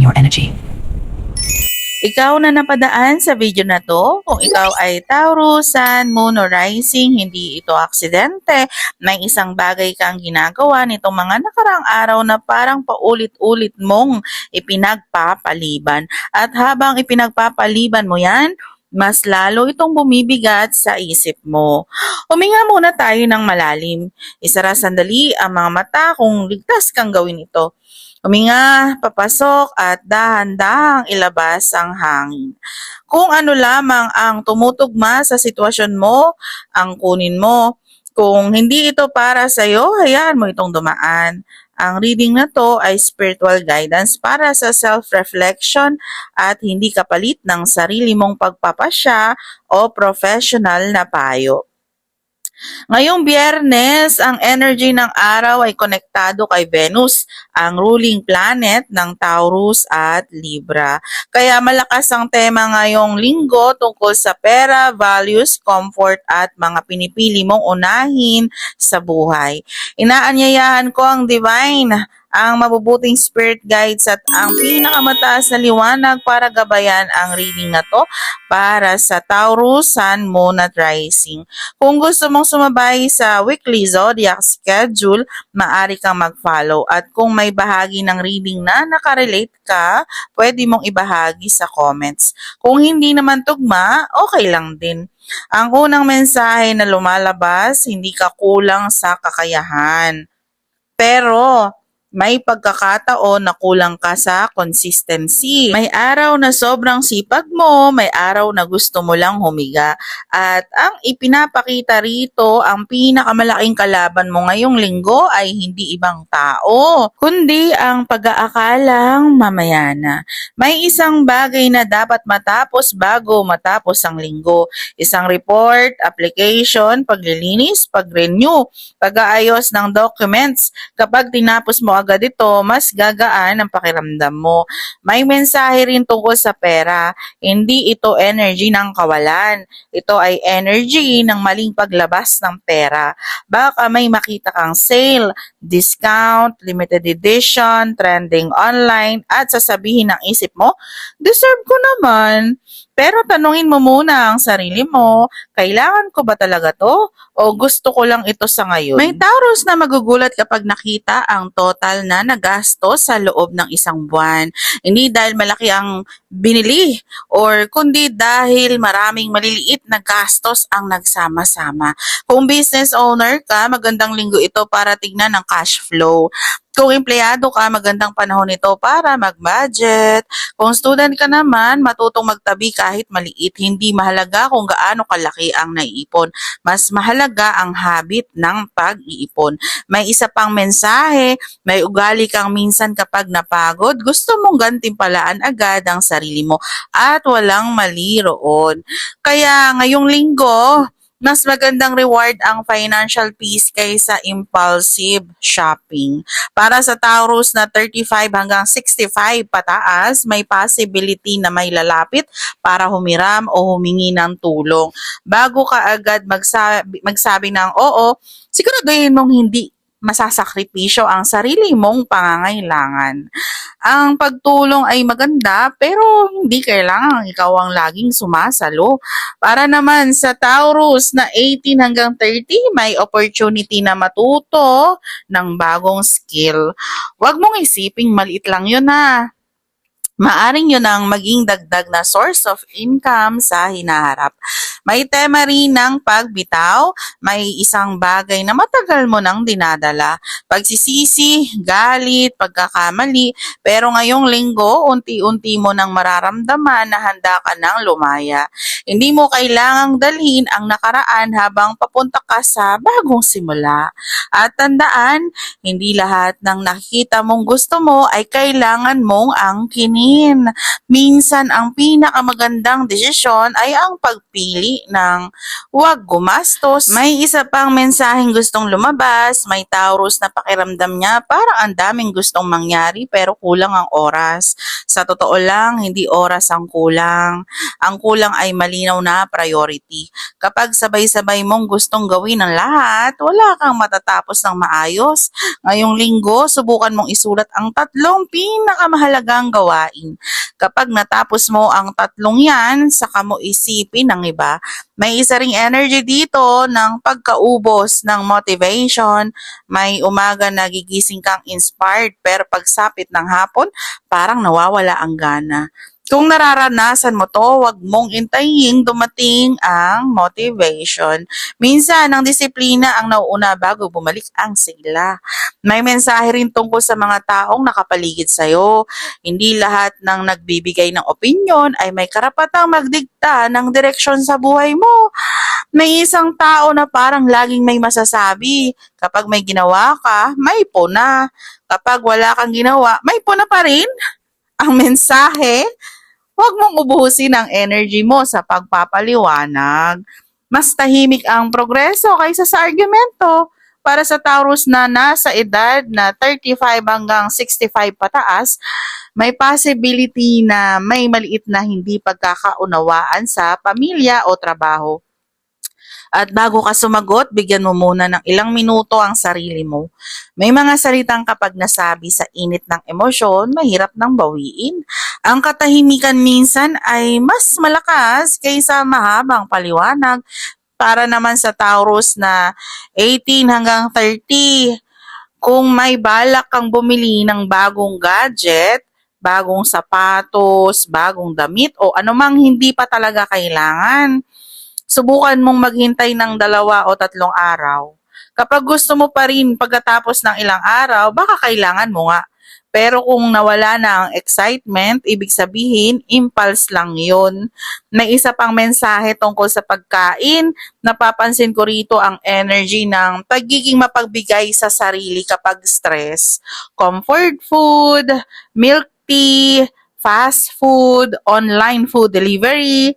your energy. Ikaw na napadaan sa video na to, kung ikaw ay Taurus, Sun, Moon, or Rising, hindi ito aksidente. May isang bagay kang ginagawa nitong mga nakaraang araw na parang paulit-ulit mong ipinagpapaliban. At habang ipinagpapaliban mo yan, mas lalo itong bumibigat sa isip mo. Huminga muna tayo ng malalim. Isara sandali ang mga mata kung ligtas kang gawin ito. Huminga, papasok at dahan-dahang ilabas ang hangin. Kung ano lamang ang tumutugma sa sitwasyon mo, ang kunin mo. Kung hindi ito para sa iyo, hayaan mo itong dumaan. Ang reading na to ay spiritual guidance para sa self-reflection at hindi kapalit ng sarili mong pagpapasya o professional na payo. Ngayong Biyernes, ang energy ng araw ay konektado kay Venus, ang ruling planet ng Taurus at Libra. Kaya malakas ang tema ngayong linggo tungkol sa pera, values, comfort at mga pinipili mong unahin sa buhay. Inaanyayahan ko ang divine, ang mabubuting spirit guides at ang pinakamataas na liwanag para gabayan ang reading na to para sa Taurus, Sun, Moon at Rising. Kung gusto mong sumabay sa weekly zodiac schedule, maaari kang mag-follow. At kung may bahagi ng reading na nakarelate ka, pwede mong ibahagi sa comments. Kung hindi naman tugma, okay lang din. Ang unang mensahe na lumalabas, hindi ka kulang sa kakayahan. Pero may pagkakataon na kulang ka sa consistency. May araw na sobrang sipag mo, may araw na gusto mo lang humiga. At ang ipinapakita rito, ang pinakamalaking kalaban mo ngayong linggo ay hindi ibang tao, kundi ang pag-aakalang mamaya na. May isang bagay na dapat matapos bago matapos ang linggo. Isang report, application, paglilinis, pag-renew, pag-aayos ng documents. Kapag tinapos mo agad ito, mas gagaan ang pakiramdam mo. May mensahe rin tungkol sa pera. Hindi ito energy ng kawalan. Ito ay energy ng maling paglabas ng pera. Baka may makita kang sale, discount, limited edition, trending online, at sasabihin ng isip mo, deserve ko naman. Pero tanungin mo muna ang sarili mo, kailangan ko ba talaga to? O gusto ko lang ito sa ngayon? May Taurus na magugulat kapag nakita ang total na nagastos sa loob ng isang buwan. Hindi dahil malaki ang binili or kundi dahil maraming maliliit na gastos ang nagsama-sama. Kung business owner ka, magandang linggo ito para tignan ang cash flow. Kung empleyado ka, magandang panahon ito para mag-budget. Kung student ka naman, matutong magtabi kahit maliit. Hindi mahalaga kung gaano kalaki ang naiipon. Mas mahalaga ang habit ng pag-iipon. May isa pang mensahe, may ugali kang minsan kapag napagod, gusto mong gantimpalaan agad ang sarili mo at walang mali roon. Kaya ngayong linggo, mas magandang reward ang financial peace kaysa impulsive shopping. Para sa Taurus na 35 hanggang 65 pataas, may possibility na may lalapit para humiram o humingi ng tulong. Bago ka agad magsabi ng oo, siguraduhin mong hindi masasakripisyo ang sarili mong pangangailangan. Ang pagtulong ay maganda pero hindi kailangan ikaw ang laging sumasalo. Para naman sa Taurus na 18 hanggang 30, may opportunity na matuto ng bagong skill. Huwag mong isiping maliit lang yun ha. Maaring yun ang maging dagdag na source of income sa hinaharap. May tema rin ng pagbitaw, may isang bagay na matagal mo nang dinadala. Pagsisisi, galit, pagkakamali, pero ngayong linggo, unti-unti mo nang mararamdaman na handa ka nang lumaya. Hindi mo kailangang dalhin ang nakaraan habang papunta ka sa bagong simula. At tandaan, hindi lahat ng nakikita mong gusto mo ay kailangan mong angkinin. Minsan, ang pinakamagandang desisyon ay ang pagpili ng huwag gumastos. May isa pang mensaheng gustong lumabas, may Taurus na pakiramdam niya parang ang daming gustong mangyari pero kulang ang oras. Sa totoo lang, hindi oras ang kulang. Ang kulang ay malinaw na priority. Kapag sabay-sabay mong gustong gawin ang lahat, wala kang matatapos ng maayos. Ngayong linggo, subukan mong isulat ang 3 pinakamahalagang gawain. Kapag natapos mo ang 3 yan, saka mo isipin ang iba. May isa ring energy dito ng pagkaubos ng motivation. May umaga na gigising kang inspired pero pagsapit ng hapon, parang nawawala ang gana. Kung nararanasan mo to, wag mong intayin dumating ang motivation. Minsan, ang disiplina ang nauuna bago bumalik ang sigla. May mensahe rin tungkol sa mga taong nakapaligid sa'yo. Hindi lahat ng nagbibigay ng opinyon ay may karapatang magdikta ng direksyon sa buhay mo. May isang tao na parang laging may masasabi. Kapag may ginawa ka, may puna. Kapag wala kang ginawa, may puna pa rin. Ang mensahe, huwag mong ubusin ang energy mo sa pagpapaliwanag. Mas tahimik ang progreso kaysa sa argumento. Para sa Taurus na nasa edad na 35 hanggang 65 pataas, may possibility na may maliit na hindi pagkakaunawaan sa pamilya o trabaho. At bago ka sumagot, bigyan mo muna ng ilang minuto ang sarili mo. May mga salitang kapag nasabi sa init ng emosyon, mahirap nang bawiin. Ang katahimikan minsan ay mas malakas kaysa mahabang paliwanag. Para naman sa Taurus na 18 hanggang 30, kung may balak kang bumili ng bagong gadget, bagong sapatos, bagong damit o anumang hindi pa talaga kailangan, subukan mong maghintay ng 2 o 3 araw. Kapag gusto mo pa rin pagkatapos ng ilang araw, baka kailangan mo nga. Pero kung nawala na ang excitement, ibig sabihin, impulse lang yun. May isa pang mensahe tungkol sa pagkain. Napapansin ko rito ang energy ng pagiging mapagbigay sa sarili kapag stress. Comfort food, milk tea, fast food, online food delivery.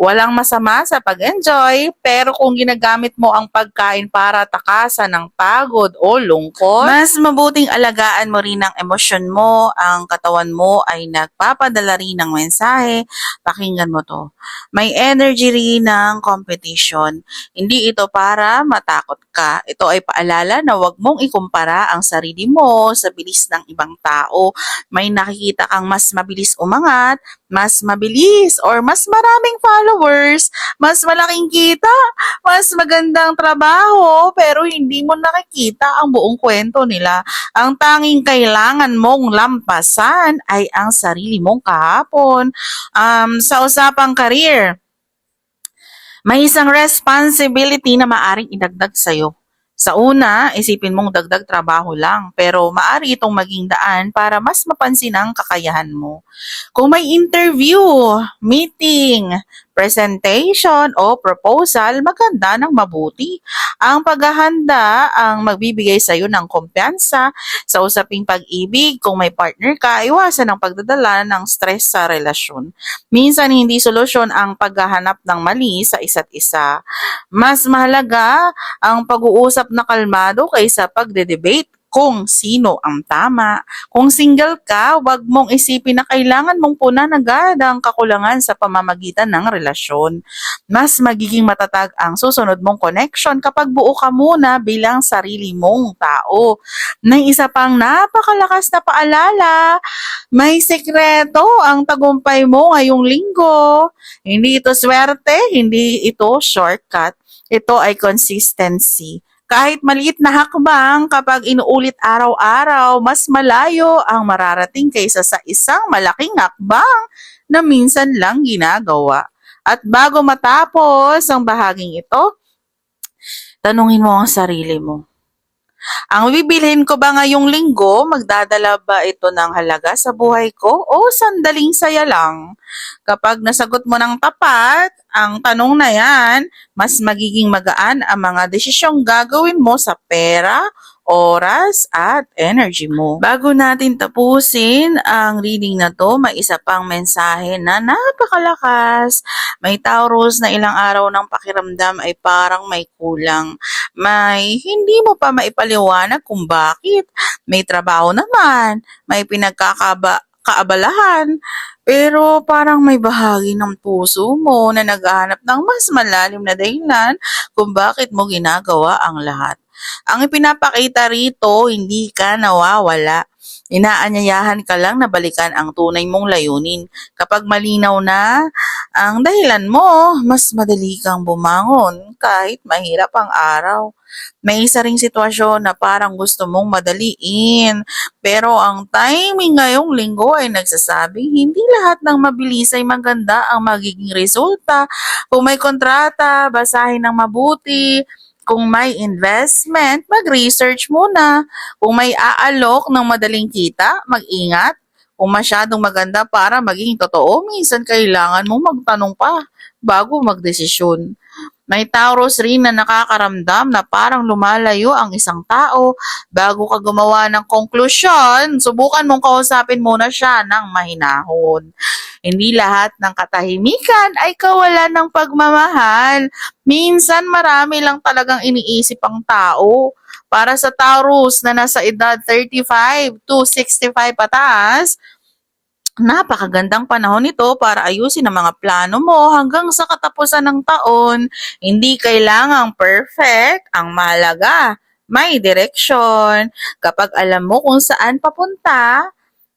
Walang masama sa pag-enjoy, pero kung ginagamit mo ang pagkain para takasan ng pagod o lungkot, mas mabuting alagaan mo rin ang emosyon mo, ang katawan mo ay nagpapadala rin ng mensahe. Pakinggan mo to. May energy rin ng competition. Hindi ito para matakot ka. Ito ay paalala na huwag mong ikumpara ang sarili mo sa bilis ng ibang tao. May nakikita kang mas mabilis umangat, mas mabilis or mas maraming followers, mas malaking kita, mas magandang trabaho, pero hindi mo nakikita ang buong kwento nila. Ang tanging kailangan mong lampasan ay ang sarili mong kahapon. Sa usapang career, may isang responsibility na maaring idagdag sa'yo. Sa una, isipin mong dagdag trabaho lang, pero maari itong maging daan para mas mapansin ang kakayahan mo. Kung may interview, meeting, presentation o proposal, maganda ng mabuti. Ang paghahanda ang magbibigay sa iyo ng kumpiyansa sa usaping pag-ibig. Kung may partner ka, iwasan ang pagdadala ng stress sa relasyon. Minsan hindi solusyon ang paghahanap ng mali sa isa't isa. Mas mahalaga ang pag-uusap na kalmado kaysa pagde-debate kung sino ang tama. Kung single ka, wag mong isipin na kailangan mong punan agad ang kakulangan sa pamamagitan ng relasyon. Mas magiging matatag ang susunod mong connection kapag buo ka muna bilang sarili mong tao. May isa pang napakalakas na paalala, may sekreto ang tagumpay mo ngayong linggo. Hindi ito swerte, hindi ito shortcut. Ito ay consistency. Kahit maliit na hakbang, kapag inuulit araw-araw, mas malayo ang mararating kaysa sa isang malaking hakbang na minsan lang ginagawa. At bago matapos ang bahaging ito, tanungin mo ang sarili mo. Ang bibilhin ko ba ngayong linggo, magdadala ba ito ng halaga sa buhay ko o sandaling saya lang? Kapag nasagot mo ng tapat ang tanong na yan, mas magiging magaan ang mga desisyong gagawin mo sa pera, oras, at energy mo. Bago natin tapusin ang reading na to, may isa pang mensahe na napakalakas. May Taurus na ilang araw ng pakiramdam ay parang may kulang. May hindi mo pa maipaliwanag kung bakit. May trabaho naman, may kaabalahan. Pero parang may bahagi ng puso mo na naghahanap ng mas malalim na dahilan kung bakit mo ginagawa ang lahat. Ang ipinapakita rito, hindi ka nawawala. Inaanyayahan ka lang na balikan ang tunay mong layunin. Kapag malinaw na ang dahilan mo, mas madali kang bumangon kahit mahirap ang araw. May isa ring sitwasyon na parang gusto mong madaliin. Pero ang timing ngayong linggo ay nagsasabing hindi lahat ng mabilis ay maganda ang magiging resulta. Kung may kontrata, basahin ng mabuti. Kung may investment, mag-research muna. Kung may aalok ng madaling kita, mag-ingat. Kung masyadong maganda para maging totoo, minsan kailangan mong magtanong pa bago magdesisyon. May Taurus rin na nakakaramdam na parang lumalayo ang isang tao. Bago ka gumawa ng konklusyon, subukan mong kausapin muna siya ng mahinahon. Hindi lahat ng katahimikan ay kawalan ng pagmamahal. Minsan marami lang talagang iniisip ang tao. Para sa Taurus na nasa edad 35 to 65 pataas, napakagandang panahon ito para ayusin ang mga plano mo hanggang sa katapusan ng taon. Hindi kailangang perfect, ang mahalaga, may direksyon. Kapag alam mo kung saan papunta,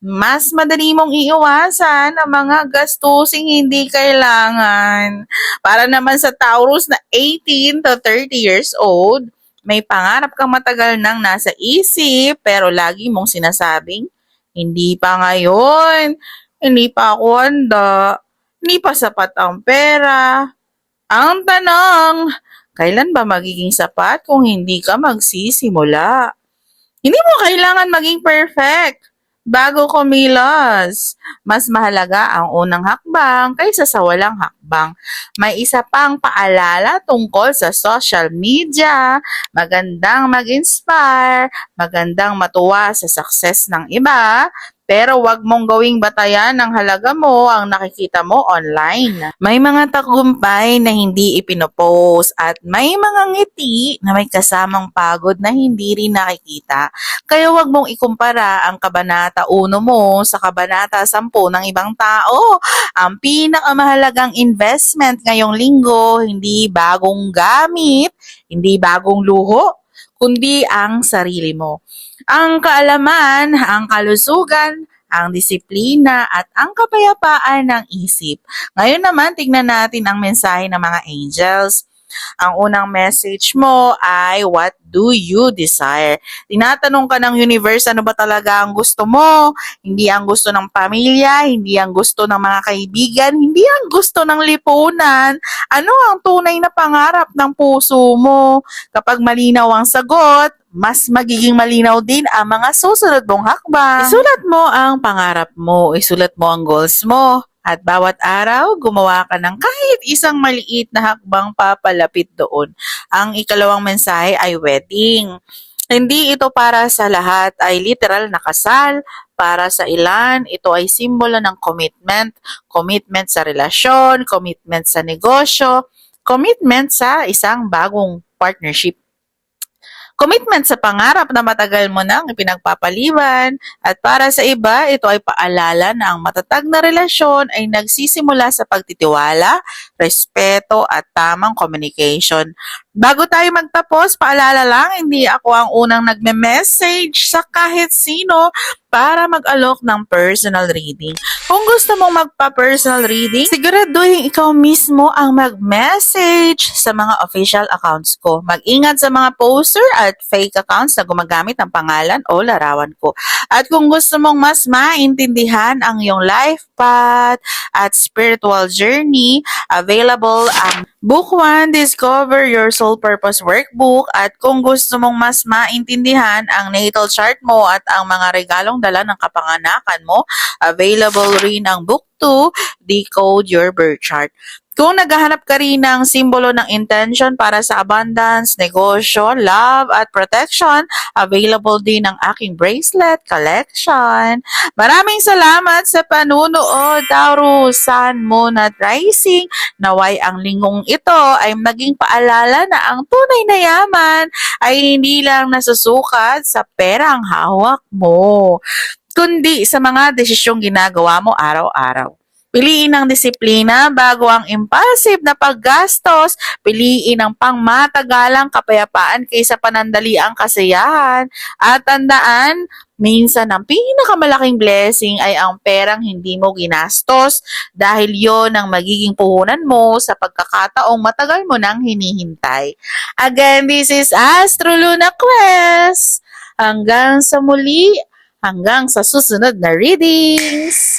mas madali mong iiwasan ang mga gastusing hindi kailangan. Para naman sa Taurus na 18 to 30 years old, may pangarap kang matagal nang nasa isip pero lagi mong sinasabing, hindi pa ngayon, hindi pa ako handa, hindi pa sapat ang pera. Ang tanong, kailan ba magiging sapat kung hindi ka magsisimula? Hindi mo kailangan maging perfect bago kumilos. Mas mahalaga ang unang hakbang kaysa sa walang hakbang. May isa pang paalala tungkol sa social media. Magandang mag-inspire, magandang matuwa sa success ng iba, pero wag mong gawing batayan ng halaga mo ang nakikita mo online. May mga tagumpay na hindi ipinopost at may mga ngiti na may kasamang pagod na hindi rin nakikita. Kaya wag mong ikumpara ang kabanata 1 mo sa kabanata 10 ng ibang tao. Ang pinakamahalagang investment ngayong linggo, hindi bagong gamit, hindi bagong luho, kundi ang sarili mo. Ang kaalaman, ang kalusugan, ang disiplina at ang kapayapaan ng isip. Ngayon naman, tignan natin ang mensahe ng mga angels. Ang unang message mo ay, what do you desire? Tinatanong ka ng universe, ano ba talaga ang gusto mo? Hindi ang gusto ng pamilya, hindi ang gusto ng mga kaibigan, hindi ang gusto ng lipunan. Ano ang tunay na pangarap ng puso mo? Kapag malinaw ang sagot, mas magiging malinaw din ang mga susunod mong hakbang. Isulat mo ang pangarap mo, isulat mo ang goals mo. At bawat araw, gumawa ka ng kahit isang maliit na hakbang papalapit doon. Ang ikalawang mensahe ay wedding. Hindi ito para sa lahat ay literal na kasal. Para sa ilan, ito ay simbolo ng commitment. Commitment sa relasyon, commitment sa negosyo, commitment sa isang bagong partnership. Commitment sa pangarap na matagal mo nang ipinagpapaliban at para sa iba, ito ay paalala na ang matatag na relasyon ay nagsisimula sa pagtitiwala, respeto at tamang communication. Bago tayo magtapos, paalala lang, hindi ako ang unang nagme-message sa kahit sino para mag-alok ng personal reading. Kung gusto mong magpa-personal reading, siguraduhin ikaw mismo ang mag-message sa mga official accounts ko. Mag-ingat sa mga poster at fake accounts na gumagamit ng pangalan o larawan ko. At kung gusto mong mas maintindihan ang iyong life path at spiritual journey, available ang Book 1, Discover Your Soul Purpose Workbook. At kung gusto mong mas maintindihan ang natal chart mo at ang mga regalong dala ng kapanganakan mo, available rin ang Book 2, Decode Your Birth Chart. Kung naghahanap ka rin ng simbolo ng intention para sa abundance, negosyo, love at protection, available din ang aking bracelet collection. Maraming salamat sa panunood, Taurus, Sun, Moon at Rising. Naway ang linggong ito ay maging paalala na ang tunay na yaman ay hindi lang nasusukat sa perang hawak mo. kundi sa mga desisyong ginagawa mo araw-araw. Piliin ang disiplina bago ang impulsive na paggastos. Piliin ang pangmatagalang kapayapaan kaysa panandaliang kasiyahan. At tandaan, minsan ang pinakamalaking blessing ay ang perang hindi mo ginastos dahil yon ang magiging puhunan mo sa pagkakataong matagal mo nang hinihintay. Again, this is Astro Luna Quest. Hanggang sa muli, hanggang sa susunod na readings.